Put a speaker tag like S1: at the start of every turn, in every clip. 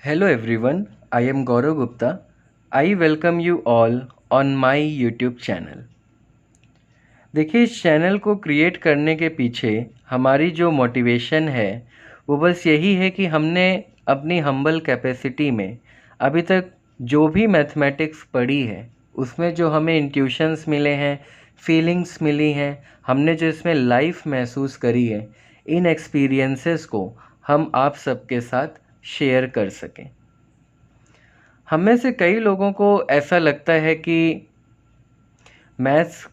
S1: Hello everyone, I am Gaurav Gupta. I welcome you all on my YouTube channel. देखिए, इस channel को create करने के पीछे हमारी जो मोटिवेशन है वो बस यही है कि हमने अपनी हम्बल कैपेसिटी में अभी तक जो भी मैथमेटिक्स पढ़ी है उसमें जो हमें इंट्यूशंस मिले हैं, फीलिंग्स मिली हैं, हमने जो इसमें लाइफ महसूस करी है, इन एक्सपीरियंसेस को हम आप सबके साथ शेयर कर सकें। हम में से कई लोगों को ऐसा लगता है कि मैथ्स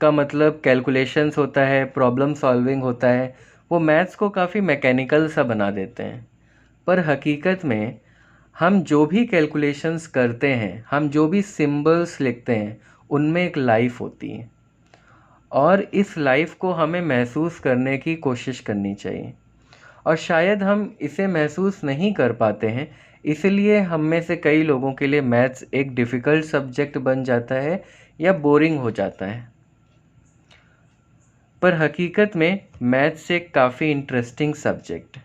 S1: का मतलब कैलकुलेशंस होता है, प्रॉब्लम सॉल्विंग होता है। वो मैथ्स को काफ़ी मैकेनिकल सा बना देते हैं। पर हकीकत में हम जो भी कैलकुलेशंस करते हैं, हम जो भी सिंबल्स लिखते हैं, उनमें एक लाइफ होती है और इस लाइफ को हमें महसूस करने की कोशिश करनी चाहिए। और शायद हम इसे महसूस नहीं कर पाते हैं, इसलिए हम में से कई लोगों के लिए मैथ्स एक डिफ़िकल्ट सब्जेक्ट बन जाता है या बोरिंग हो जाता है। पर हकीकत में मैथ्स एक काफ़ी इंटरेस्टिंग सब्जेक्ट है।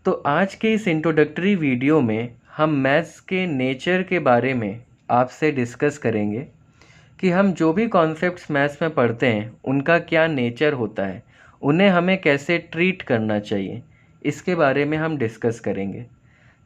S1: तो आज के इस इंट्रोडक्टरी वीडियो में हम मैथ्स के नेचर के बारे में आपसे डिस्कस करेंगे कि हम जो भी कॉन्सेप्ट्स मैथ्स में पढ़ते हैं उनका क्या नेचर होता है, उन्हें हमें कैसे ट्रीट करना चाहिए, इसके बारे में हम डिस्कस करेंगे।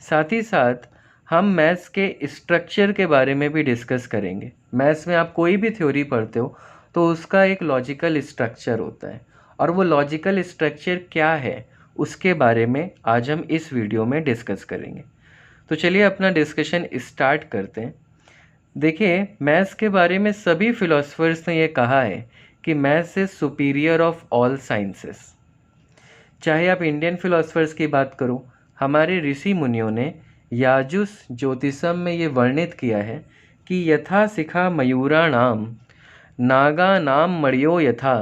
S1: साथ ही साथ हम मैथ्स के स्ट्रक्चर के बारे में भी डिस्कस करेंगे। मैथ्स में आप कोई भी थ्योरी पढ़ते हो तो उसका एक लॉजिकल स्ट्रक्चर होता है और वो लॉजिकल स्ट्रक्चर क्या है उसके बारे में आज हम इस वीडियो में डिस्कस करेंगे। तो चलिए अपना डिस्कशन स्टार्ट करते हैं। देखिए, मैथ्स के बारे में सभी फिलोसफर्स ने यह कहा है कि maths is superior of all sciences. चाहे आप इंडियन फिलोसफर्स की बात करो, हमारे ऋषि मुनियों ने याजुस ज्योतिषम में ये वर्णित किया है कि यथा शिखा मयूराणाम नागानाम मणियो यथा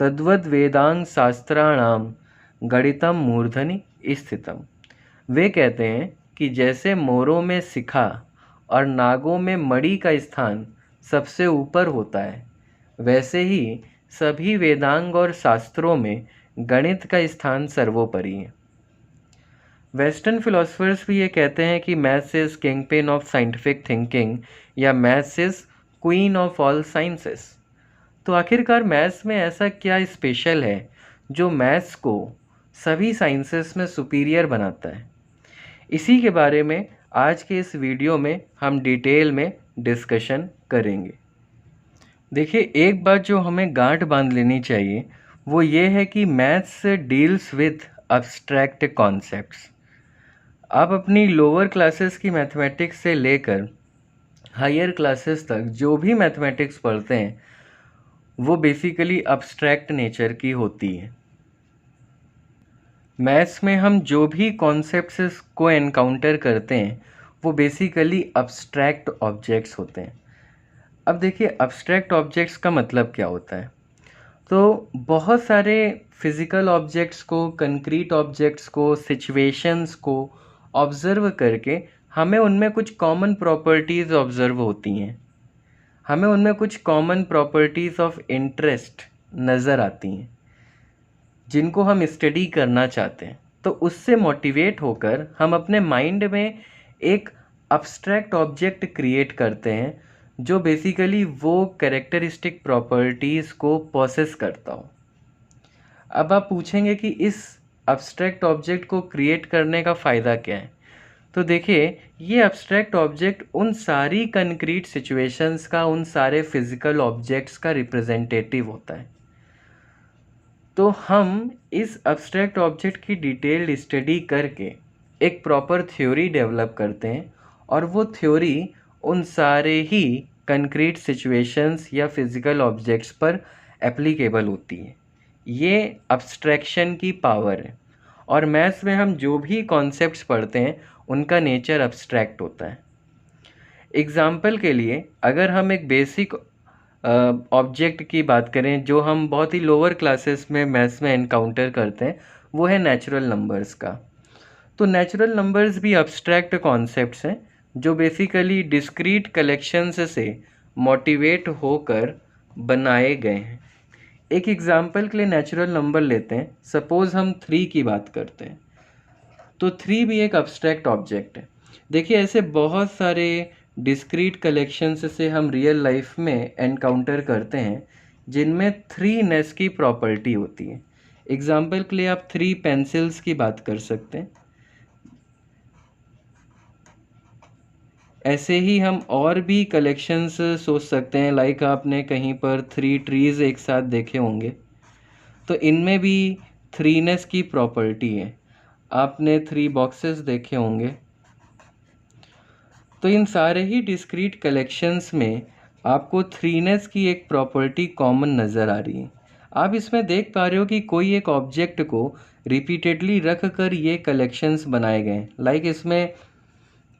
S1: तद्वद वेदांग शास्त्राणाम गणितम मूर्धनि स्थितम। वे कहते हैं कि जैसे मोरों में शिखा और नागों में मणि का स्थान सबसे ऊपर होता है, वैसे ही सभी वेदांग और शास्त्रों में गणित का स्थान सर्वोपरि है। वेस्टर्न फिलोसफर्स भी ये कहते हैं कि maths is kingpin of scientific thinking या maths is queen of all sciences. तो आखिरकार मैथ्स में ऐसा क्या स्पेशल है जो मैथ्स को सभी साइंसेस में सुपीरियर बनाता है? इसी के बारे में आज के इस वीडियो में हम डिटेल में डिस्कशन करेंगे। देखिए, एक बात जो हमें गांठ बांध लेनी चाहिए वो ये है कि maths deals with abstract concepts. आप अपनी लोअर क्लासेस की मैथमेटिक्स से लेकर हायर क्लासेस तक जो भी मैथमेटिक्स पढ़ते हैं वो बेसिकली अब्स्ट्रैक्ट नेचर की होती है। मैथ्स में हम जो भी कॉन्सेप्ट्स को एनकाउंटर करते हैं वो बेसिकली अब्स्ट्रैक्ट ऑब्जेक्ट्स होते हैं। अब देखिए, अब्स्ट्रैक्ट ऑब्जेक्ट्स का मतलब क्या होता है। तो बहुत सारे फिज़िकल ऑब्जेक्ट्स को, कंक्रीट ऑब्जेक्ट्स को, सिचुएशंस को ऑब्ज़र्व करके हमें उनमें कुछ कॉमन प्रॉपर्टीज़ ऑब्ज़र्व होती हैं। हमें उनमें कुछ कॉमन प्रॉपर्टीज़ ऑफ इंटरेस्ट नज़र आती हैं जिनको हम स्टडी करना चाहते हैं। तो उससे मोटिवेट होकर हम अपने माइंड में एक अब्स्ट्रैक्ट ऑब्जेक्ट क्रिएट करते हैं जो बेसिकली वो कैरेक्टरिस्टिक प्रॉपर्टीज़ को पोसेस करता हो। अब आप पूछेंगे कि इस अब्स्ट्रैक्ट ऑब्जेक्ट को क्रिएट करने का फ़ायदा क्या है। तो देखिए, ये अब्स्ट्रैक्ट ऑब्जेक्ट उन सारी कंक्रीट सिचुएशंस का, उन सारे फिज़िकल ऑब्जेक्ट्स का रिप्रेजेंटेटिव होता है। तो हम इस अब्स्ट्रैक्ट ऑब्जेक्ट की डिटेल्ड स्टडी करके एक प्रॉपर थ्योरी डेवलप करते हैं और वो थ्योरी उन सारे ही कंक्रीट सिचुएशंस या फिज़िकल ऑब्जेक्ट्स पर एप्लीकेबल होती है। ये अब्स्ट्रैक्शन की पावर है और मैथ्स में हम जो भी कॉन्सेप्ट्स पढ़ते हैं उनका नेचर अब्स्ट्रैक्ट होता है। एग्ज़ाम्पल के लिए अगर हम एक बेसिक ऑब्जेक्ट की बात करें जो हम बहुत ही लोअर क्लासेस में मैथ्स में एनकाउंटर करते हैं, वो है नेचुरल नंबर्स का। तो नेचुरल नंबर्स भी अब्स्ट्रैक्ट कॉन्सेप्ट्स हैं जो बेसिकली डिस्क्रीट कलेक्शंस से मोटिवेट होकर बनाए गए हैं। एक एग्ज़ाम्पल के लिए नेचुरल नंबर लेते हैं। सपोज़ हम 3 की बात करते हैं। तो 3 भी एक अब्स्ट्रैक्ट ऑब्जेक्ट है। देखिए ऐसे बहुत सारे डिस्क्रीट कलेक्शंस से हम रियल लाइफ में एनकाउंटर करते हैं जिनमें 3नेस की प्रॉपर्टी होती है। एग्जाम्पल के लिए आप 3 पेंसिल्स की बात कर सकते हैं। ऐसे ही हम और भी कलेक्शंस सोच सकते हैं, लाइक आपने कहीं पर 3 ट्रीज़ एक साथ देखे होंगे, तो इनमें भी 3नेस की प्रॉपर्टी है। आपने 3 बॉक्सेस देखे होंगे, तो इन सारे ही डिस्क्रीट कलेक्शंस में आपको 3नेस की एक प्रॉपर्टी कॉमन नज़र आ रही है। आप इसमें देख पा रहे हो कि कोई एक ऑब्जेक्ट को रिपीटेडली रख कर ये कलेक्शंस बनाए गए हैं। लाइक इसमें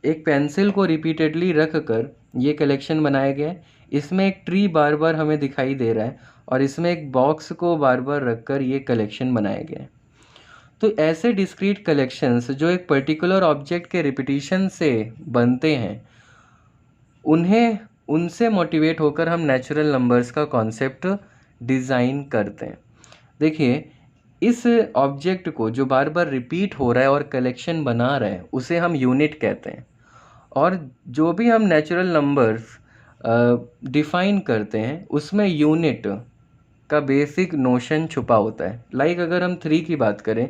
S1: एक पेंसिल को रिपीटेडली रख कर ये कलेक्शन बनाया गया है। इसमें एक ट्री बार बार हमें दिखाई दे रहा है और इसमें एक बॉक्स को बार बार रख कर ये कलेक्शन बनाया गया है। तो ऐसे डिस्क्रीट कलेक्शंस जो एक पर्टिकुलर ऑब्जेक्ट के रिपीटिशन से बनते हैं, उन्हें उनसे मोटिवेट होकर हम नेचुरल नंबर्स का कॉन्सेप्ट डिज़ाइन करते हैं। देखिए इस ऑब्जेक्ट को जो बार बार रिपीट हो रहा है और कलेक्शन बना रहा है उसे हम यूनिट कहते हैं। और जो भी हम नेचुरल नंबर्स डिफ़ाइन करते हैं उसमें यूनिट का बेसिक नोशन छुपा होता है। लाइक अगर हम 3 की बात करें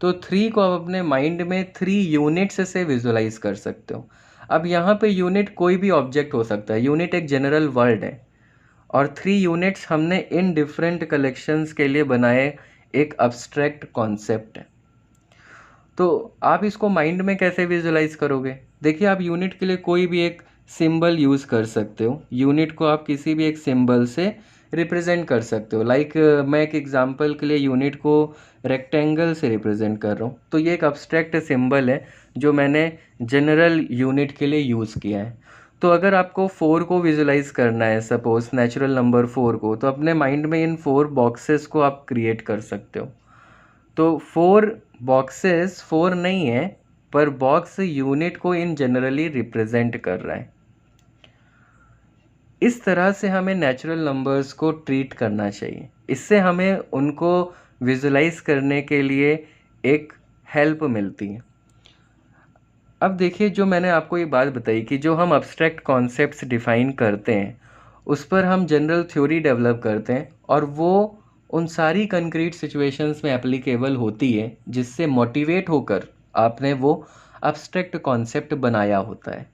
S1: तो 3 को आप अपने माइंड में 3 यूनिट्स से विजुलाइज कर सकते हो। अब यहाँ पे यूनिट कोई भी ऑब्जेक्ट हो सकता है, यूनिट एक जनरल वर्ड है और 3 यूनिट्स हमने इन डिफरेंट कलेक्शंस के लिए बनाए एक अब्स्ट्रैक्ट कॉन्सेप्ट है। तो आप इसको माइंड में कैसे विजुलाइज करोगे? देखिए आप यूनिट के लिए कोई भी एक सिंबल यूज़ कर सकते हो। यूनिट को आप किसी भी एक सिंबल से रिप्रेजेंट कर सकते हो। लाइक मैं एक एग्जांपल के लिए यूनिट को रेक्टेंगल से रिप्रेजेंट कर रहा हूँ, तो ये एक अब्स्ट्रैक्ट सिंबल है जो मैंने जनरल यूनिट के लिए यूज़ किया है। तो अगर आपको 4 को विजुलाइज करना है, सपोज नेचुरल नंबर 4 को, तो अपने माइंड में इन 4 बॉक्सेस को आप क्रिएट कर सकते हो। तो 4 बॉक्सेस 4 नहीं है, पर बॉक्स यूनिट को इन जनरली रिप्रेजेंट कर रहा है। इस तरह से हमें नेचुरल नंबर्स को ट्रीट करना चाहिए। इससे हमें उनको विजुलाइज करने के लिए एक हेल्प मिलती है। अब देखिए जो मैंने आपको ये बात बताई कि जो हम अब्स्ट्रैक्ट कॉन्सेप्ट्स डिफ़ाइन करते हैं उस पर हम जनरल थ्योरी डेवलप करते हैं और वो उन सारी कंक्रीट सिचुएशंस में एप्लीकेबल होती है जिससे मोटिवेट होकर आपने वो अब्स्ट्रैक्ट कॉन्सेप्ट बनाया होता है।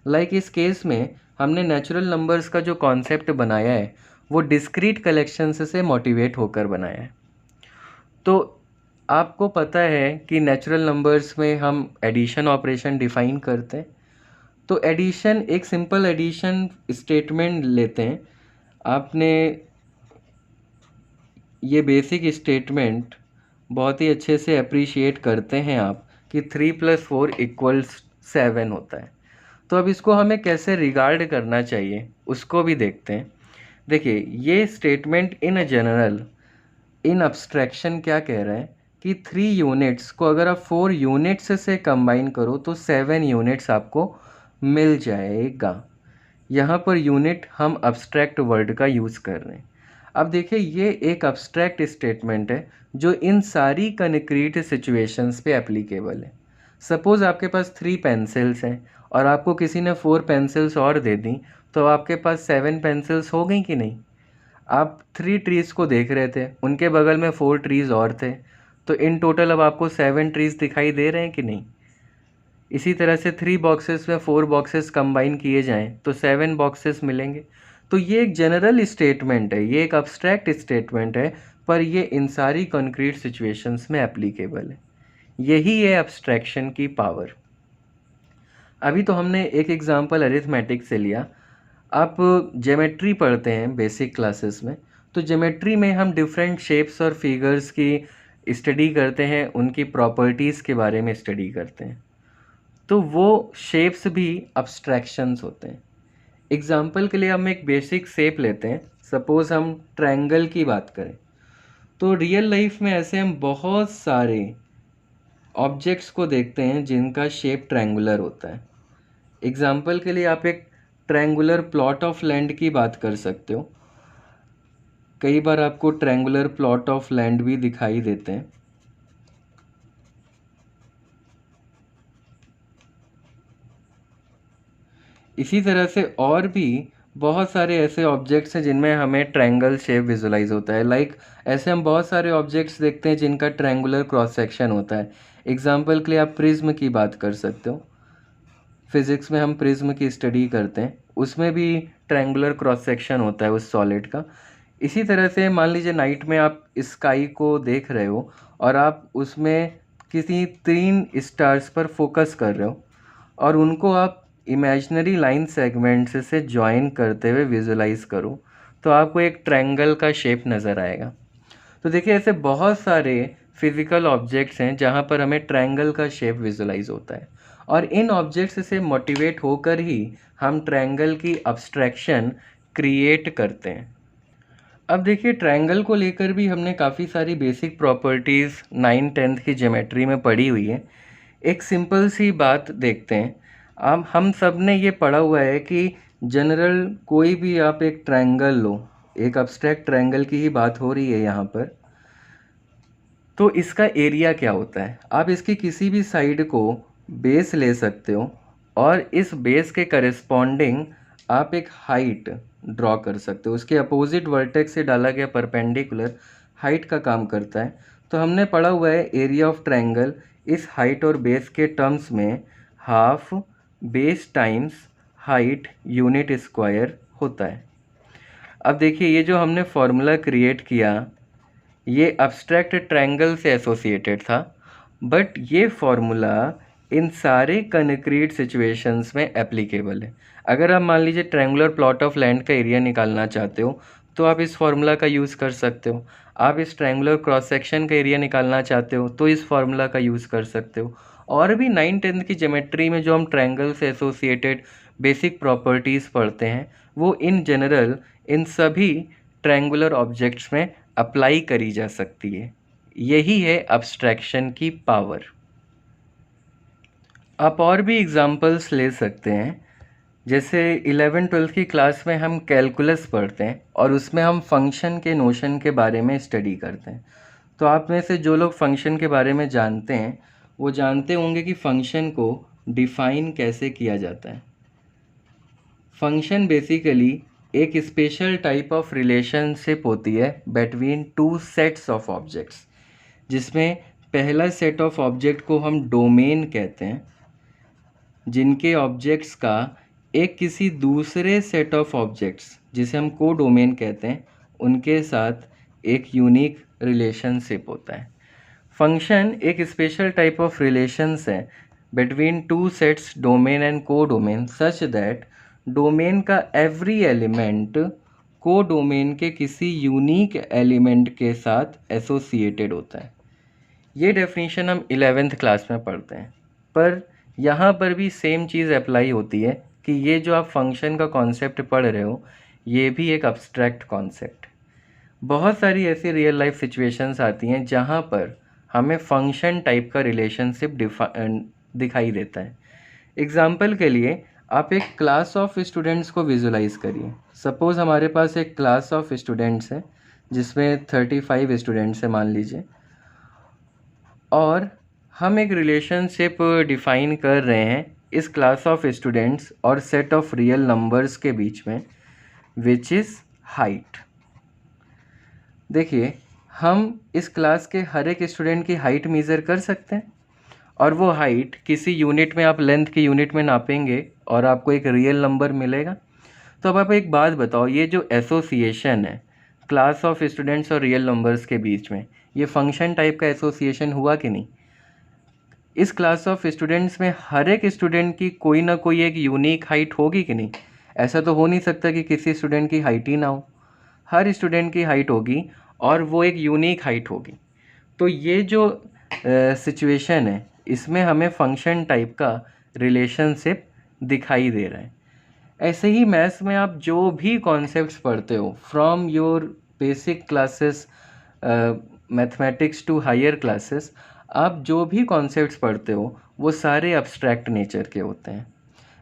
S1: लाइक इस केस में हमने नेचुरल नंबर्स का जो कॉन्सेप्ट बनाया है वो डिस्क्रीट कलेक्शंस से मोटिवेट होकर बनाया है। तो आपको पता है कि नेचुरल नंबर्स में हम एडिशन ऑपरेशन डिफ़ाइन करते हैं। तो एडिशन एक सिंपल एडिशन स्टेटमेंट लेते हैं। आपने ये बेसिक स्टेटमेंट बहुत ही अच्छे से अप्रिशिएट करते हैं आप कि 3 + 4 = 7 होता है। तो अब इसको हमें कैसे रिगार्ड करना चाहिए उसको भी देखते हैं। देखिए ये statement in a general in abstraction क्या कह रहा है कि 3 यूनिट्स को अगर आप 4 यूनिट्स से कंबाइन करो तो 7 यूनिट्स आपको मिल जाएगा। यहाँ पर यूनिट हम अब्स्ट्रैक्ट वर्ड का यूज़ कर रहे हैं। अब देखिए ये एक अब्स्ट्रैक्ट स्टेटमेंट है जो इन सारी कंक्रीट सिचुएशंस पे एप्लीकेबल है। सपोज़ आपके पास 3 पेंसिल्स हैं और आपको किसी ने 4 पेंसिल्स और दे दी, तो आपके पास 7 पेंसिल्स हो गई कि नहीं? आप 3 ट्रीज़ को देख रहे थे, उनके बगल में 4 ट्रीज़ और थे, तो इन टोटल अब आपको 7 ट्रीज़ दिखाई दे रहे हैं कि नहीं? इसी तरह से 3 बॉक्सेस में 4 बॉक्सेस कंबाइन किए जाएं तो 7 बॉक्सेस मिलेंगे। तो ये एक जनरल स्टेटमेंट है, ये एक अब्स्ट्रैक्ट स्टेटमेंट है, पर ये इन सारी कंक्रीट सिचुएशंस में एप्लीकेबल है। यही है अब्स्ट्रैक्शन की पावर। अभी तो हमने एक एग्जांपल अरिथमेटिक से लिया। आप ज्योमेट्री पढ़ते हैं बेसिक क्लासेस में, तो ज्योमेट्री में हम डिफरेंट शेप्स और फिगर्स की स्टडी करते हैं, उनकी प्रॉपर्टीज़ के बारे में स्टडी करते हैं। तो वो शेप्स भी अब्स्ट्रैक्शंस होते हैं। एग्जाम्पल के लिए हम एक बेसिक शेप लेते हैं, सपोज़ हम ट्रायंगल की बात करें, तो रियल लाइफ में ऐसे हम बहुत सारे ऑब्जेक्ट्स को देखते हैं जिनका शेप ट्रायंगुलर होता है। एग्जाम्पल के लिए आप एक ट्रायंगुलर प्लॉट ऑफ लैंड की बात कर सकते हो। कई बार आपको ट्रायंगुलर प्लॉट ऑफ लैंड भी दिखाई देते हैं। इसी तरह से और भी बहुत सारे ऐसे ऑब्जेक्ट्स हैं जिनमें हमें ट्रायंगल शेप विजुलाइज होता है। ऐसे हम बहुत सारे ऑब्जेक्ट्स देखते हैं जिनका ट्रायंगुलर क्रॉस सेक्शन होता है। एग्जाम्पल के लिए आप प्रिज्म की बात कर सकते हो। फिज़िक्स में हम प्रिज्म की स्टडी करते हैं, उसमें भी ट्रायंगुलर क्रॉस सेक्शन होता है उस सॉलिड का। इसी तरह से मान लीजिए नाइट में आप स्काई को देख रहे हो और आप उसमें किसी 3 स्टार्स पर फोकस कर रहे हो और उनको आप इमेजिनरी लाइन सेगमेंट्स से जॉइन करते हुए विजुलाइज करो, तो आपको एक ट्रायंगल का शेप नज़र आएगा। तो देखिए ऐसे बहुत सारे फिज़िकल ऑब्जेक्ट्स हैं जहाँ पर हमें ट्रायंगल का शेप विजुलाइज होता है और इन ऑब्जेक्ट्स से मोटिवेट होकर ही हम ट्रायंगल की अब्स्ट्रैक्शन क्रिएट करते हैं। अब देखिए ट्रायंगल को लेकर भी हमने काफ़ी सारी बेसिक प्रॉपर्टीज़ 9th-10th की ज्योमेट्री में पढ़ी हुई है। एक सिंपल सी बात देखते हैं। अब हम सब ने ये पढ़ा हुआ है कि जनरल कोई भी आप एक ट्रायंगल लो, एक अब्स्ट्रैक्ट ट्रायंगल की ही बात हो रही है यहाँ पर, तो इसका एरिया क्या होता है। आप इसकी किसी भी साइड को बेस ले सकते हो और इस बेस के करस्पॉन्डिंग आप एक हाइट ड्रॉ कर सकते हो। उसके अपोजिट वर्टेक्स से डाला गया परपेंडिकुलर हाइट का काम करता है। तो हमने पढ़ा हुआ है एरिया ऑफ ट्रायंगल इस हाइट और बेस के टर्म्स में half base times height unit square होता है। अब देखिए ये जो हमने फॉर्मूला क्रिएट किया ये अब्स्ट्रैक्ट ट्रायंगल से एसोसिएटेड था, बट ये फॉर्मूला इन सारे कंक्रीट सिचुएशंस में एप्लीकेबल है। अगर आप मान लीजिए ट्रायंगुलर प्लॉट ऑफ लैंड का एरिया निकालना चाहते हो तो आप इस फॉर्मूला का यूज़ कर सकते हो। आप इस ट्रायंगुलर क्रॉस सेक्शन का एरिया निकालना चाहते हो तो इस फॉर्मूला का यूज़ कर सकते हो। और भी 9th-10th की ज्योमेट्री में जो हम ट्रायंगल से एसोसिएटेड बेसिक प्रॉपर्टीज़ पढ़ते हैं वो इन जनरल इन सभी ट्रायंगुलर ऑब्जेक्ट्स में अप्लाई करी जा सकती है। यही है अब्स्ट्रैक्शन की पावर। आप और भी एग्जांपल्स ले सकते हैं, जैसे 11th-12th की क्लास में हम कैलकुलस पढ़ते हैं और उसमें हम फंक्शन के नोशन के बारे में स्टडी करते हैं। तो आप में से जो लोग फंक्शन के बारे में जानते हैं वो जानते होंगे कि फंक्शन को डिफ़ाइन कैसे किया जाता है। फंक्शन बेसिकली एक स्पेशल टाइप ऑफ रिलेशनशिप होती है बिटवीन 2 सेट्स ऑफ ऑब्जेक्ट्स, जिसमें पहला सेट ऑफ ऑब्जेक्ट को हम डोमेन कहते हैं, जिनके ऑब्जेक्ट्स का एक किसी दूसरे सेट ऑफ ऑब्जेक्ट्स जिसे हम को डोमेन कहते हैं उनके साथ एक यूनिक रिलेशनशिप होता है। फंक्शन एक स्पेशल टाइप ऑफ रिलेशंस है बिटवीन 2 सेट्स डोमेन एंड को डोमेन सच दैट डोमेन का एवरी एलिमेंट को डोमेन के किसी यूनिक एलिमेंट के साथ एसोसिएटेड होता है। ये डेफिनेशन हम 11th क्लास में पढ़ते हैं, पर यहाँ पर भी सेम चीज़ अप्लाई होती है कि ये जो आप फंक्शन का कॉन्सेप्ट पढ़ रहे हो ये भी एक अब्स्ट्रैक्ट कॉन्सेप्ट। बहुत सारी ऐसी रियल लाइफ सिचुएशंस आती हैं जहाँ पर हमें फंक्शन टाइप का रिलेशनशिप दिखाई देता है। एग्जाम्पल के लिए आप एक क्लास ऑफ स्टूडेंट्स को विजुलाइज करिए। सपोज़ हमारे पास एक क्लास ऑफ स्टूडेंट्स है जिसमें 35 स्टूडेंट्स हैं मान लीजिए, और हम एक रिलेशनशिप डिफ़ाइन कर रहे हैं इस क्लास ऑफ स्टूडेंट्स और सेट ऑफ रियल नंबर्स के बीच में, विच इज़ हाइट। देखिए हम इस क्लास के हर एक स्टूडेंट की हाइट मेज़र कर सकते हैं और वो हाइट किसी यूनिट में आप लेंथ की यूनिट में नापेंगे और आपको एक रियल नंबर मिलेगा। तो अब आप एक बात बताओ, ये जो एसोसिएशन है क्लास ऑफ स्टूडेंट्स और रियल नंबर्स के बीच में, ये फंक्शन टाइप का एसोसिएशन हुआ कि नहीं। इस क्लास ऑफ स्टूडेंट्स में हर एक स्टूडेंट की कोई ना कोई एक यूनिक हाइट होगी कि नहीं। ऐसा तो हो नहीं सकता कि किसी स्टूडेंट की हाइट ही ना हो, हर स्टूडेंट की हाइट होगी और वो एक यूनिक हाइट होगी। तो ये जो सिचुएशन है इसमें हमें फंक्शन टाइप का रिलेशनशिप दिखाई दे रहा है। ऐसे ही मैथ्स में आप जो भी कॉन्सेप्ट्स पढ़ते हो from your basic classes mathematics to higher classes, आप जो भी कॉन्सेप्ट्स पढ़ते हो वो सारे अब्स्ट्रैक्ट नेचर के होते हैं।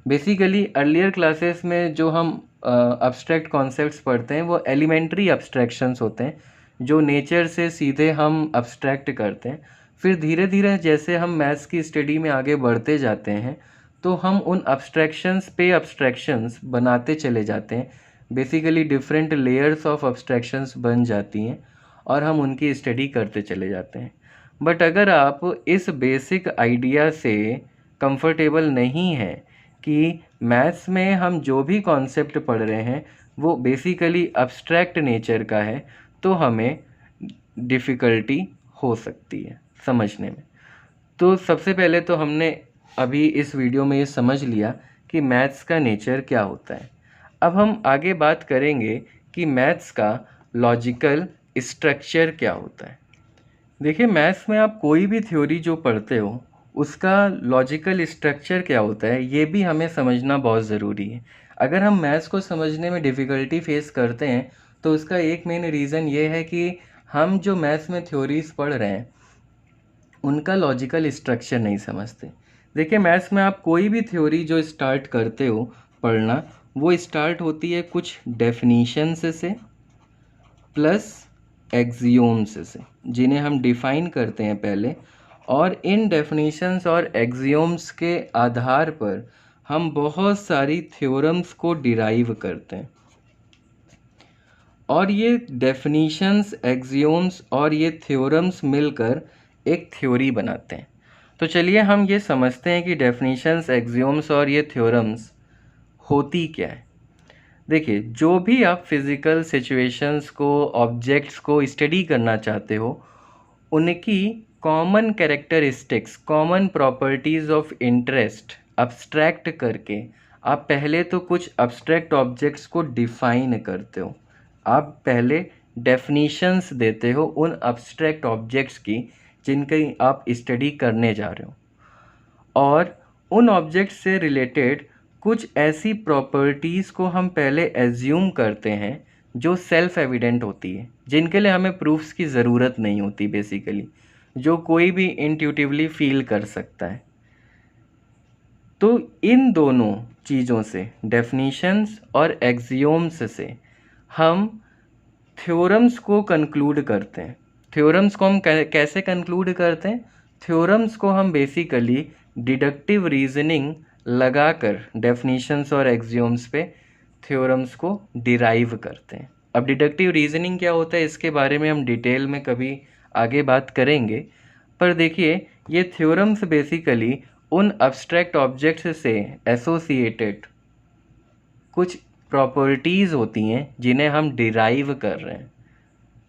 S1: बेसिकली अर्लियर क्लासेस में जो हम अब्स्ट्रैक्ट कॉन्सेप्ट्स पढ़ते हैं वो एलिमेंट्री अब्स्ट्रैक्शंस होते हैं जो नेचर से सीधे हम अब्स्ट्रैक्ट करते हैं। फिर धीरे धीरे जैसे हम मैथ्स की स्टडी में आगे बढ़ते जाते हैं तो हम उन अब्स्ट्रैक्शंस पे अब्स्ट्रैक्शंस बनाते चले जाते हैं। बेसिकली डिफरेंट लेयर्स ऑफ अब्स्ट्रैक्शंस बन जाती हैं और हम उनकी स्टडी करते चले जाते हैं। बट अगर आप इस बेसिक आइडिया से कंफर्टेबल नहीं हैं कि मैथ्स में हम जो भी कॉन्सेप्ट पढ़ रहे हैं वो बेसिकली अब्स्ट्रैक्ट नेचर का है, तो हमें डिफ़िकल्टी हो सकती है समझने में। तो सबसे पहले तो हमने अभी इस वीडियो में ये समझ लिया कि मैथ्स का नेचर क्या होता है। अब हम आगे बात करेंगे कि मैथ्स का लॉजिकल स्ट्रक्चर क्या होता है। देखिए, मैथ्स में आप कोई भी थ्योरी जो पढ़ते हो उसका लॉजिकल स्ट्रक्चर क्या होता है ये भी हमें समझना बहुत ज़रूरी है। अगर हम मैथ्स को समझने में डिफ़िकल्टी फेस करते हैं तो उसका एक मेन रीज़न ये है कि हम जो मैथ्स में थ्योरीज़ पढ़ रहे हैं उनका लॉजिकल स्ट्रक्चर नहीं समझते। देखिए, मैथ्स में आप कोई भी थ्योरी जो स्टार्ट करते हो पढ़ना, वो स्टार्ट होती है कुछ डेफिनीशंस से प्लस एक्सियोम्स से, जिन्हें हम डिफ़ाइन करते हैं पहले, और इन डेफिनीशंस और एक्सियोम्स के आधार पर हम बहुत सारी थ्योरम्स को डिराइव करते हैं और ये डेफिनीशंस, एक्सियोम्स और ये थ्योरम्स मिलकर एक थ्योरी बनाते हैं। तो चलिए हम ये समझते हैं कि डेफिनीशंस, एक्सियोम्स और ये थ्योरम्स होती क्या है। देखिए, जो भी आप फिज़िकल सिचुएशंस को, ऑब्जेक्ट्स को स्टडी करना चाहते हो, उनकी common characteristics, common properties of interest abstract करके आप पहले तो कुछ अब्स्ट्रैक्ट ऑब्जेक्ट्स को डिफ़ाइन करते हो। आप पहले डेफिनीशंस देते हो उन अब्स्ट्रैक्ट ऑब्जेक्ट्स की जिनकी आप स्टडी करने जा रहे हो, और उन ऑब्जेक्ट्स से रिलेटेड कुछ ऐसी प्रॉपर्टीज़ को हम पहले एज्यूम करते हैं जो सेल्फ एविडेंट होती है, जिनके लिए हमें प्रूफ्स की ज़रूरत नहीं होती बेसिकली, जो कोई भी इंट्यूटिवली फील कर सकता है। तो इन दोनों चीज़ों से, डेफिनीशंस और एक्सियोम्स से, हम थ्योरम्स को कंक्लूड करते हैं। थ्योरम्स को हम कैसे कंक्लूड करते हैं? थ्योरम्स को हम बेसिकली डिडक्टिव रीजनिंग लगाकर डेफिनीशंस और एक्सियोम्स पे थ्योरम्स को डिराइव करते हैं। अब डिडक्टिव रीजनिंग क्या होता है इसके बारे में हम डिटेल में कभी आगे बात करेंगे, पर देखिए, ये थ्योरम्स बेसिकली उन अब्स्ट्रैक्ट ऑब्जेक्ट्स से एसोसिएटेड कुछ प्रॉपर्टीज़ होती हैं जिन्हें हम डिराइव कर रहे हैं।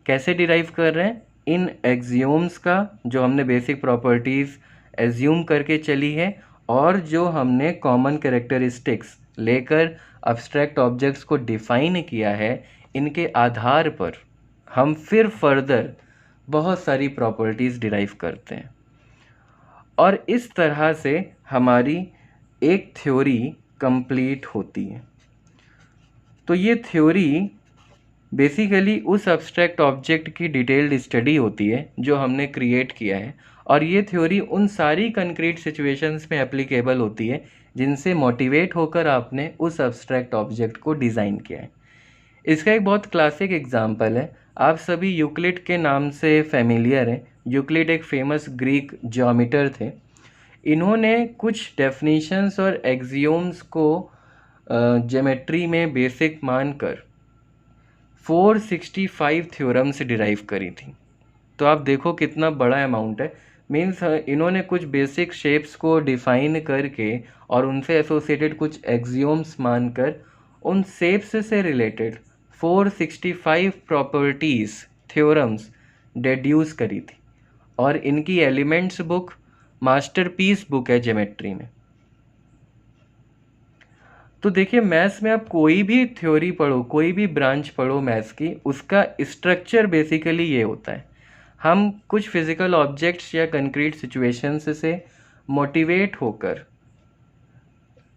S1: कैसे डिराइव कर रहे हैं? इन एक्सियोम्स का, जो हमने बेसिक प्रॉपर्टीज़ एज्यूम करके चली है और जो हमने कॉमन कैरेक्टरिस्टिक्स लेकर अब्स्ट्रैक्ट ऑब्जेक्ट्स को डिफ़ाइन किया है, इनके आधार पर हम फिर फर्दर बहुत सारी प्रॉपर्टीज़ डिराइव करते हैं और इस तरह से हमारी एक थ्योरी कंप्लीट होती है। तो ये थ्योरी बेसिकली उस अब्स्ट्रैक्ट ऑब्जेक्ट की डिटेल्ड स्टडी होती है जो हमने क्रिएट किया है, और ये थ्योरी उन सारी कंक्रीट सिचुएशंस में एप्लीकेबल होती है जिनसे मोटिवेट होकर आपने उस अब्स्ट्रैक्ट ऑब्जेक्ट को डिज़ाइन किया है। इसका एक बहुत क्लासिक एग्जांपल है, आप सभी यूक्लिड के नाम से फेमिलियर हैं। यूक्लिड एक फेमस ग्रीक ज्योमेटर थे। इन्होंने कुछ डेफिनीशंस और एक्सियोम्स को ज्योमेट्री में बेसिक मानकर 465 थ्योरम्स डिराइव करी थी। तो आप देखो कितना बड़ा अमाउंट है। मीन्स इन्होंने कुछ बेसिक शेप्स को डिफ़ाइन करके और उनसे एसोसिएटेड कुछ एक्सियोम्स मानकर उन शेप्स से रिलेटेड 465 प्रॉपर्टीज़, थ्योरम्स डेड्यूस करी थी, और इनकी एलिमेंट्स बुक मास्टरपीस बुक है ज्योमेट्री में। तो देखिए, मैथ्स में आप कोई भी थ्योरी पढ़ो, कोई भी ब्रांच पढ़ो मैथ्स की, उसका स्ट्रक्चर बेसिकली ये होता है। हम कुछ फिज़िकल ऑब्जेक्ट्स या कंक्रीट सिचुएशंस से मोटिवेट होकर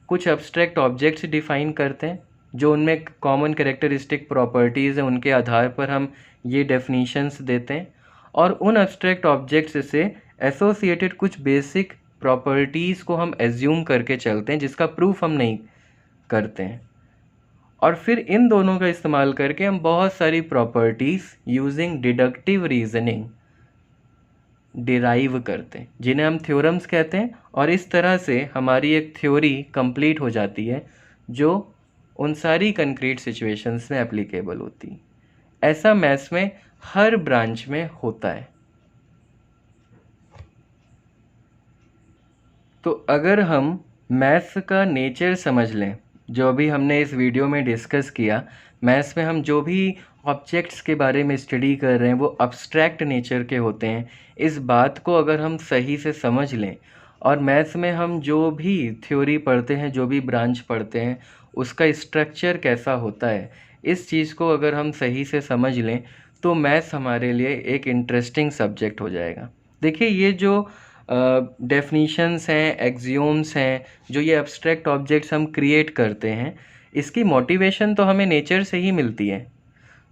S1: कुछ अब्स्ट्रैक्ट ऑब्जेक्ट्स डिफ़ाइन करते हैं, जो उनमें कॉमन कैरेक्टरिस्टिक प्रॉपर्टीज़ हैं, उनके आधार पर हम ये डेफिनीशंस देते हैं, और उन अब्स्ट्रैक्ट ऑब्जेक्ट्स से एसोसिएटेड कुछ बेसिक प्रॉपर्टीज़ को हम एज्यूम करके चलते हैं जिसका प्रूफ हम नहीं करते हैं, और फिर इन दोनों का इस्तेमाल करके हम बहुत सारी properties using deductive reasoning derive करते हैं, जिन्हें हम थ्योरम्स कहते हैं। और इस तरह से हमारी एक थ्योरी कंप्लीट हो जाती है जो उन सारी कंक्रीट सिचुएशंस में एप्लीकेबल होती है। ऐसा मैथ्स में हर ब्रांच में होता है। तो अगर हम मैथ्स का नेचर समझ लें, जो अभी हमने इस वीडियो में डिस्कस किया, मैथ्स में हम जो भी ऑब्जेक्ट्स के बारे में स्टडी कर रहे हैं वो अब्स्ट्रैक्ट नेचर के होते हैं। इस बात को अगर हम सही से समझ लें और मैथ्स में हम जो भी थ्योरी पढ़ते हैं, जो भी ब्रांच पढ़ते हैं, उसका स्ट्रक्चर कैसा होता है, इस चीज़ को अगर हम सही से समझ लें तो मैथ्स हमारे लिए एक इंटरेस्टिंग सब्जेक्ट हो जाएगा। देखिए, ये जो डेफिनीशंस हैं, एक्सियोम्स हैं, जो ये अब्स्ट्रैक्ट ऑब्जेक्ट्स हम क्रिएट करते हैं, इसकी मोटिवेशन तो हमें नेचर से ही मिलती है।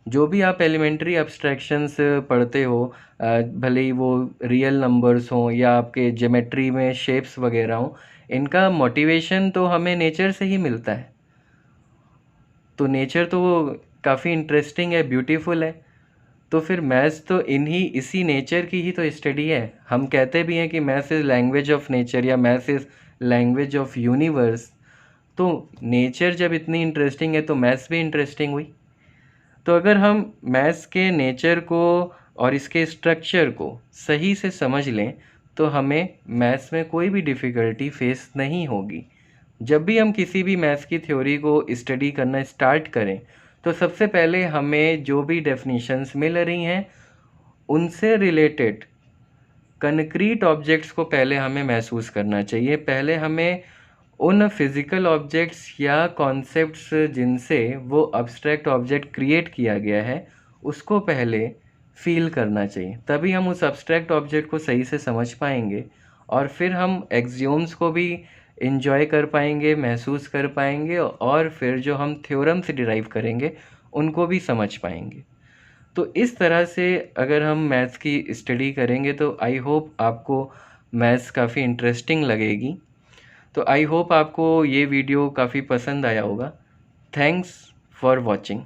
S1: जो भी आप एलिमेंट्री अब्स्ट्रैक्शंस पढ़ते हो, भले ही वो रियल नंबर्स हों या आपके ज्योमेट्री में शेप्स वगैरह हों, इनका मोटिवेशन तो हमें नेचर से ही मिलता है। तो नेचर तो काफ़ी इंटरेस्टिंग है, ब्यूटीफुल है। तो फिर मैथ्स तो इसी नेचर की ही तो स्टडी है। हम कहते भी हैं कि maths is language of nature या maths is language of universe. तो नेचर जब इतनी इंटरेस्टिंग है तो मैथ्स भी इंटरेस्टिंग हुई। तो अगर हम मैथ्स के नेचर को और इसके स्ट्रक्चर को सही से समझ लें तो हमें मैथ्स में कोई भी डिफ़िकल्टी फेस नहीं होगी। जब भी हम किसी भी मैथ्स की थ्योरी को स्टडी करना स्टार्ट करें तो सबसे पहले हमें जो भी डेफिनीशंस मिल रही हैं उनसे रिलेटेड कंक्रीट ऑब्जेक्ट्स को पहले हमें महसूस करना चाहिए। पहले हमें उन फिज़िकल ऑब्जेक्ट्स या कॉन्सेप्ट्स जिनसे वो अब्स्ट्रैक्ट ऑब्जेक्ट क्रिएट किया गया है उसको पहले फील करना चाहिए, तभी हम उस अब्स्ट्रैक्ट ऑब्जेक्ट को सही से समझ पाएंगे और फिर हम एक्सियोम्स को भी इंजॉय कर पाएंगे, महसूस कर पाएंगे और फिर जो हम थ्योरम से डिराइव करेंगे उनको भी समझ पाएंगे। तो इस तरह से अगर हम मैथ्स की स्टडी करेंगे तो आई होप आपको मैथ्स काफ़ी इंटरेस्टिंग लगेगी। तो आई होप आपको ये वीडियो काफ़ी पसंद आया होगा। Thanks for watching.